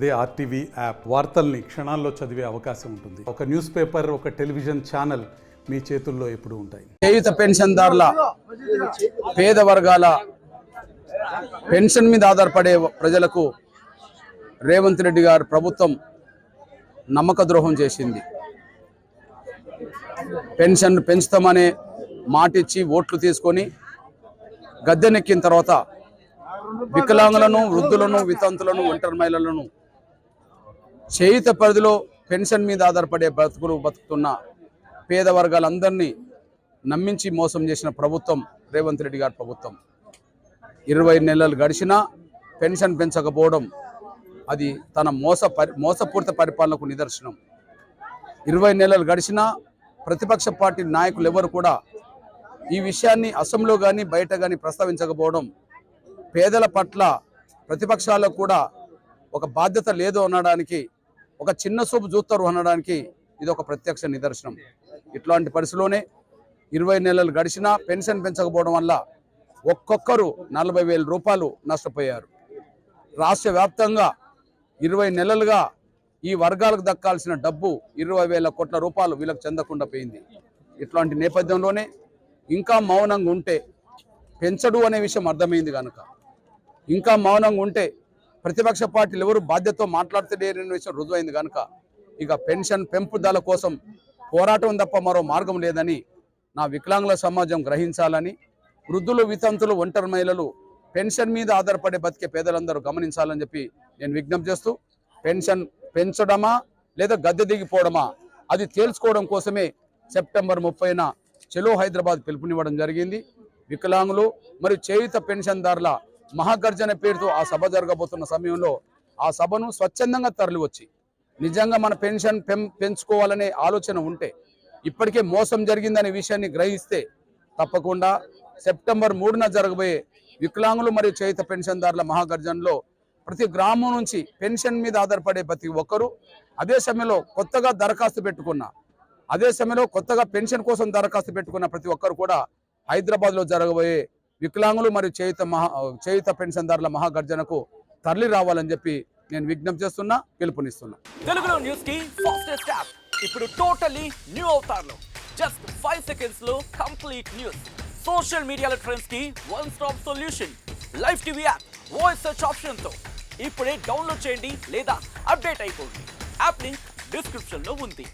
అదే RTV app వార్తల్ని క్షణాల్లో చదివే అవకాశం ఉంటుంది. ఒక న్యూస్ పేపర్, ఒక టెలివిజన్ ఛానల్ మీ చేతుల్లో ఎప్పుడూ ఉంటాయి. చేయుత పెన్షన్దారుల పేద వర్గాల పెన్షన్ మీద ఆధారపడే ప్రజలకు రేవంత్ రెడ్డి గారు ప్రభుత్వం నమ్మక ద్రోహం చేసింది. పెన్షన్ పెంచుతామనే మాటిచ్చి ఓట్లు తీసుకొని గద్దెనెక్కిన తర్వాత వికలాంగులను, వృద్ధులను, వితంతులను, ఒంటరి మహిళలను చేయుత పరిధిలో పెన్షన్ మీద ఆధారపడే బతుకుతున్న పేద వర్గాలందరినీ నమ్మించి మోసం చేసిన ప్రభుత్వం రేవంత్ రెడ్డి గారి ప్రభుత్వం. 20 నెలలు గడిచినా పెన్షన్ పెంచకపోవడం అది తన మోసపూరిత పరిపాలనకు నిదర్శనం. 20 నెలలు గడిచినా ప్రతిపక్ష పార్టీ నాయకులు ఎవరు కూడా ఈ విషయాన్ని అసెంబ్లీలో కానీ బయట కానీ ప్రస్తావించకపోవడం పేదల పట్ల ప్రతిపక్షాలకు కూడా ఒక బాధ్యత లేదు అనడానికి, ఒక చిన్న చూపు చూస్తారు అనడానికి ఇది ఒక ప్రత్యక్ష నిదర్శనం. ఇట్లాంటి పరిస్థితిలోనే 20 నెలలు గడిచినా పెన్షన్ పెంచకపోవడం వల్ల ఒక్కొక్కరు 40,000 రూపాయలు నష్టపోయారు. రాష్ట్ర వ్యాప్తంగా 20 నెలలుగా ఈ వర్గాలకు దక్కాల్సిన డబ్బు 20,000 కోట్ల రూపాయలు వీళ్ళకి చెందకుండా పోయింది. ఇట్లాంటి నేపథ్యంలోనే ఇంకా మౌనంగా ఉంటే పెంచడు అనే విషయం అర్థమైంది కనుక, ఇంకా మౌనంగా ఉంటే ప్రతిపక్ష పార్టీలు ఎవరు బాధ్యతతో మాట్లాడుతలేరనే విషయం రుజువైంది కనుక ఇక పెన్షన్ పెంపుదల కోసం పోరాటం తప్ప మరో మార్గం లేదని నా వికలాంగుల సమాజం గ్రహించాలని, వృద్ధులు, వితంతులు, ఒంటరి మహిళలు, పెన్షన్ మీద ఆధారపడే బతికే పేదలందరూ గమనించాలని చెప్పి నేను విజ్ఞప్తి చేస్తూ, పెన్షన్ పెంచడమా లేదా గద్దె దిగిపోవడమా అది తేల్చుకోవడం కోసమే సెప్టెంబర్ 30న చలో హైదరాబాద్ పిలుపునివ్వడం జరిగింది. వికలాంగులు మరియు చేయుత పెన్షన్దారుల మహాగర్జన పేరుతో ఆ సభ జరగబోతున్న సమయంలో ఆ సభను స్వచ్ఛందంగా తరలివచ్చి నిజంగా మన పెన్షన్ పెంచుకోవాలనే ఆలోచన ఉంటే, ఇప్పటికే మోసం జరిగిందనే విషయాన్ని గ్రహిస్తే తప్పకుండా సెప్టెంబర్ 3న జరగబోయే వికలాంగులు మరియు చేయుత పెన్షన్దారుల మహాగర్జనలో ప్రతి గ్రామం నుంచి పెన్షన్ మీద ఆధారపడే ప్రతి ఒక్కరూ, అదే సమయంలో కొత్తగా దరఖాస్తు పెట్టుకున్న, అదే సమయంలో కొత్తగా పెన్షన్ కోసం దరఖాస్తు పెట్టుకున్న ప్రతి ఒక్కరు కూడా హైదరాబాద్లో జరగబోయే వికలాంగులు మరియు చేయుత పెన్షన్దారుల మహాగర్జనకు తరలి రావాలని చెప్పి నేను విజ్ఞప్తి చేస్తున్నా, పిలుపునిస్తున్నా. తెలుగులో న్యూస్ కి ఫాస్టెస్ట్ యాప్ ఇప్పుడు టోటల్లీ న్యూ అవతార్లో జస్ట్ 5 సెకండ్స్ లో కంప్లీట్ న్యూస్. సోషల్ మీడియాలో ట్రెండ్స్ కి one stop solution. Live TV app voice search option తో ఇప్పుడే డౌన్లోడ్ చేయండి లేదా అప్డేట్ అయిపోండి. యాప్ లింక్ డిస్క్రిప్షన్ లో ఉంది.